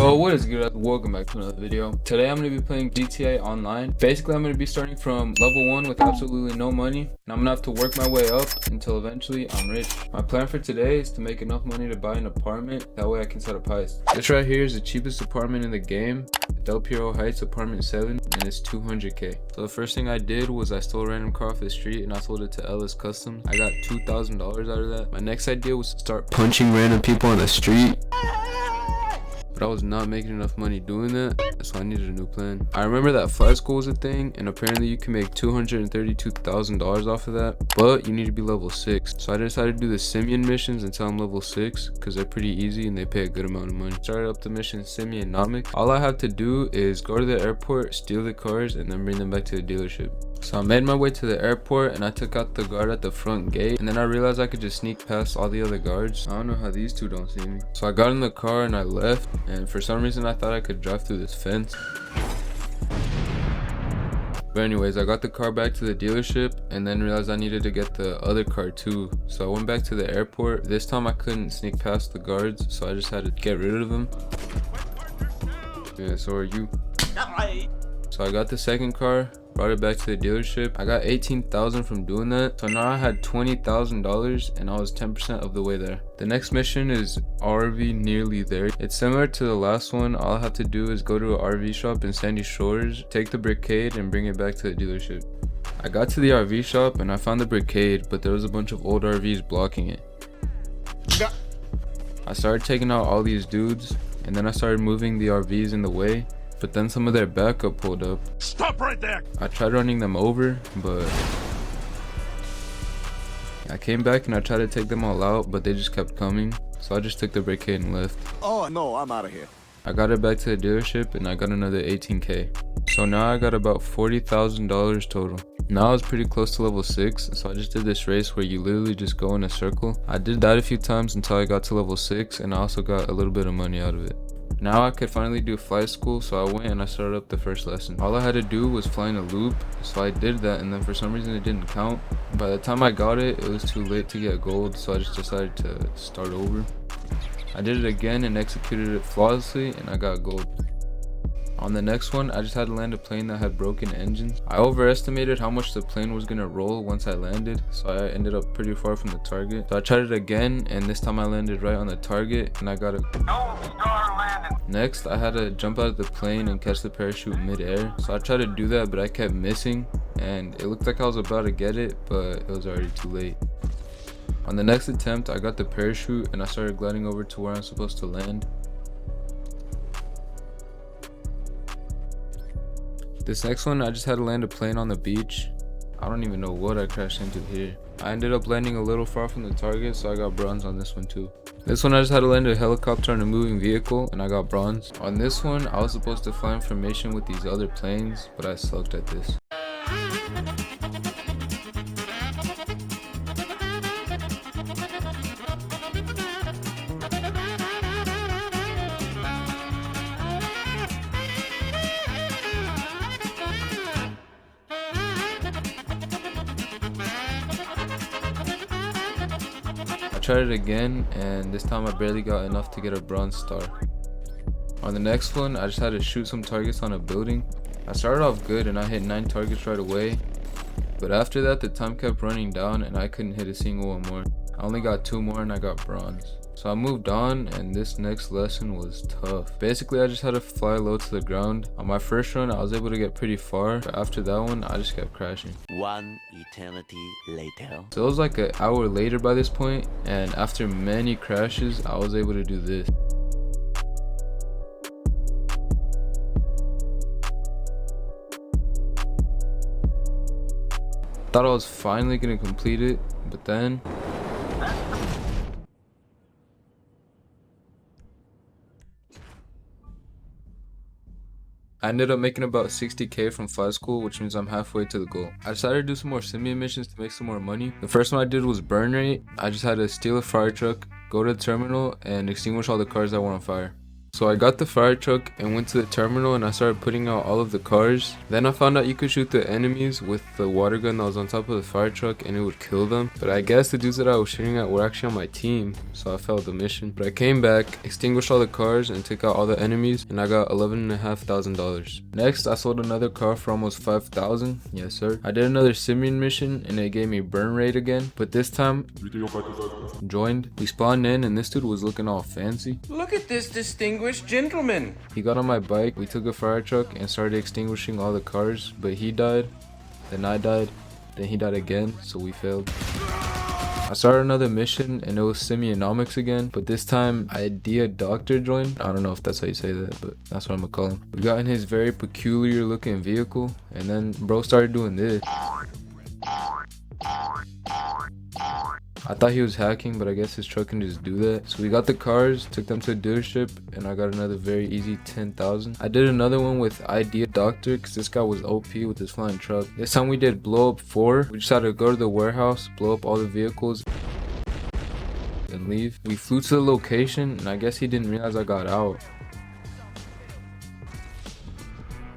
Yo, what is good? Welcome back to another video. Today I'm going to be playing GTA Online. Basically, I'm going to be starting from level 1 with absolutely no money, and I'm going to have to work my way up until eventually I'm rich. My plan for today is to make enough money to buy an apartment, that way I can set up heist. This right here is the cheapest apartment in the game, Del Piero Heights apartment 7, and it's 200k. So the first thing I did was I stole a random car off the street and I sold it to Ellis Customs. I got $2,000 out of that. My next idea was to start punching random people on the street, but I was not making enough money doing that, so I needed a new plan. I remember that flight school was a thing, and apparently you can make $232,000 off of that, but you need to be level 6. So I decided to do the Simeon missions until I'm level 6, because they're pretty easy and they pay a good amount of money. Started up the mission Simeonomics. All I have to do is go to the airport, steal the cars, and then bring them back to the dealership. So I made my way to the airport and I took out the guard at the front gate, and then I realized I could just sneak past all the other guards. I don't know how these two don't see me. So I got in the car and I left, and for some reason I thought I could drive through this fence. But anyways, I got the car back to the dealership and then realized I needed to get the other car too. So I went back to the airport. This time I couldn't sneak past the guards, so I just had to get rid of them. Yeah, so are you. So I got the second car, brought it back to the dealership. I got $18,000 from doing that, so now I had $20,000 and I was 10% of the way there. The next mission is RV nearly there. It's similar to the last one. All I have to do is go to an RV shop in Sandy Shores, take the Brickade, and bring it back to the dealership. I got to the RV shop and I found the Brickade, but there was a bunch of old RVs blocking it. I started taking out all these dudes, and then I started moving the RVs in the way. But then some of their backup pulled up. Stop right there! I tried running them over, but I came back and I tried to take them all out, but they just kept coming. So I just took the Brickade and left. Oh no, I'm out of here. I got it back to the dealership and I got another 18k. So now I got about $40,000 total. Now I was pretty close to level 6, so I just did this race where you literally just go in a circle. I did that a few times until I got to level 6, and I also got a little bit of money out of it. Now I could finally do flight school, so I went and I started up the first lesson. All I had to do was fly in a loop, so I did that, and then for some reason it didn't count. By the time I got it, it was too late to get gold, so I just decided to start over. I did it again and executed it flawlessly, and I got gold. On the next one, I just had to land a plane that had broken engines. I overestimated how much the plane was gonna roll once I landed, so I ended up pretty far from the target. So I tried it again, and this time I landed right on the target, and I got a Next, I had to jump out of the plane and catch the parachute mid-air. So I tried to do that, but I kept missing, and it looked like I was about to get it, but it was already too late. On the next attempt, I got the parachute and I started gliding over to where I'm supposed to land. This next one, I just had to land a plane on the beach. I don't even know what I crashed into here. I ended up landing a little far from the target, so I got bronze on this one too. This one I just had to land a helicopter on a moving vehicle, and I got bronze. On this one, I was supposed to fly in formation with these other planes, but I sucked at this. I tried it again, and this time I barely got enough to get a bronze star. On the next one, I just had to shoot some targets on a building. I started off good and I hit 9 targets right away, but after that the time kept running down and I couldn't hit a single one more. I only got 2 more and I got bronze. So I moved on, and this next lesson was tough. Basically, I just had to fly low to the ground. On my first run, I was able to get pretty far, but after that one, I just kept crashing. One eternity later. So it was like an hour later by this point, and after many crashes, I was able to do this. Thought I was finally gonna complete it, but then I ended up making about 60k from flight school, which means I'm halfway to the goal. I decided to do some more Simeon missions to make some more money. The first one I did was burn rate. I just had to steal a fire truck, go to the terminal, and extinguish all the cars that were on fire. So I got the fire truck and went to the terminal and I started putting out all of the cars. Then I found out you could shoot the enemies with the water gun that was on top of the fire truck and it would kill them. But I guess the dudes that I was shooting at were actually on my team, so I failed the mission. But I came back, extinguished all the cars and took out all the enemies, and I got $11,500. Next, I sold another car for almost $5,000. Yes sir. I did another Simeon mission and it gave me burn rate again, but this time joined. We spawned in and this dude was looking all fancy. Look at this distinguished gentleman. He got on my bike, we took a fire truck and started extinguishing all the cars, but he died, then I died, then he died again, so we failed. I started another mission and it was Simeonomics again, but this time Idea Doctor joined. I don't know if that's how you say that, but that's what I'm gonna call him. We got in his very peculiar looking vehicle and then bro started doing this. I thought he was hacking, but I guess his truck can just do that. So we got the cars, took them to a dealership, and I got another very easy 10,000. I did another one with Idea Doctor because this guy was OP with his flying truck. This time we did blow up 4. We just had to go to the warehouse, blow up all the vehicles, and leave. We flew to the location, and I guess he didn't realize I got out.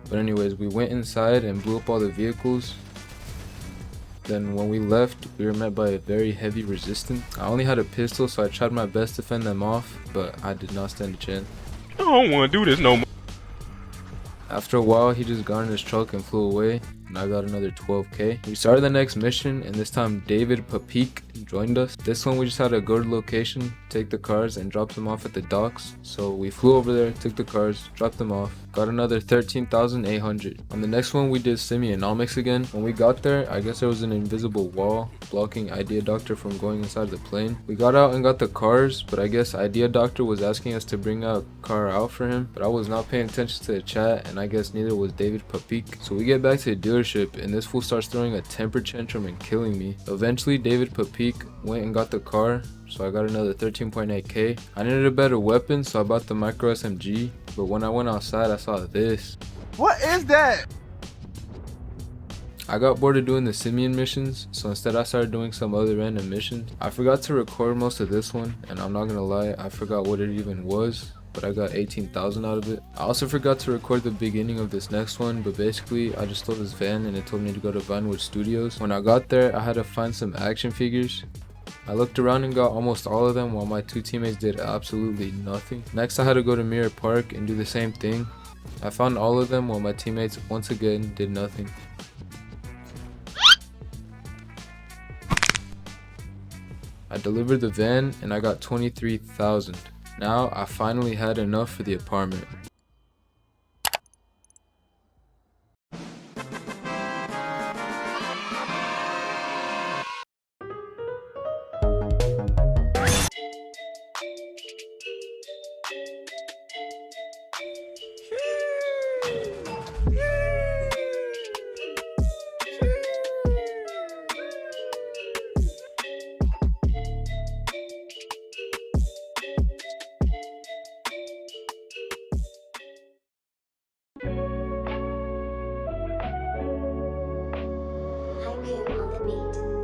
But anyways, we went inside and blew up all the vehicles. Then when we left, we were met by a very heavy resistance. I only had a pistol, so I tried my best to fend them off, but I did not stand a chance. I don't want to do this no more. After a while, he just got in his truck and flew away, and I got another 12k. We started the next mission, and this time David Papik joined us. This one we just had to go to the location, take the cars, and drop them off at the docks. So we flew over there, took the cars, dropped them off, got another 13,800. On the next one we did Simeonomics again. When we got there, I guess there was an invisible wall blocking Idea Doctor from going inside the plane. We got out and got the cars, but I guess Idea Doctor was asking us to bring a car out for him, but I was not paying attention to the chat, and I guess neither was David Papik. So we get back to the dealership and this fool starts throwing a temper tantrum and killing me. Eventually David Papik went and got the car, so I got another 13.8k. I needed a better weapon, so I bought the micro SMG, but when I went outside I saw this. What is that? I got bored of doing the Simeon missions, so instead I started doing some other random missions. I forgot to record most of this one, and I'm not gonna lie, I forgot what it even was, but I got 18,000 out of it. I also forgot to record the beginning of this next one, but basically I just stole this van and it told me to go to Vinewood Studios. When I got there, I had to find some action figures. I looked around and got almost all of them while my two teammates did absolutely nothing. Next I had to go to Mirror Park and do the same thing. I found all of them while my teammates once again did nothing. I delivered the van and I got 23,000. Now I finally had enough for the apartment. Hyphen on the beat.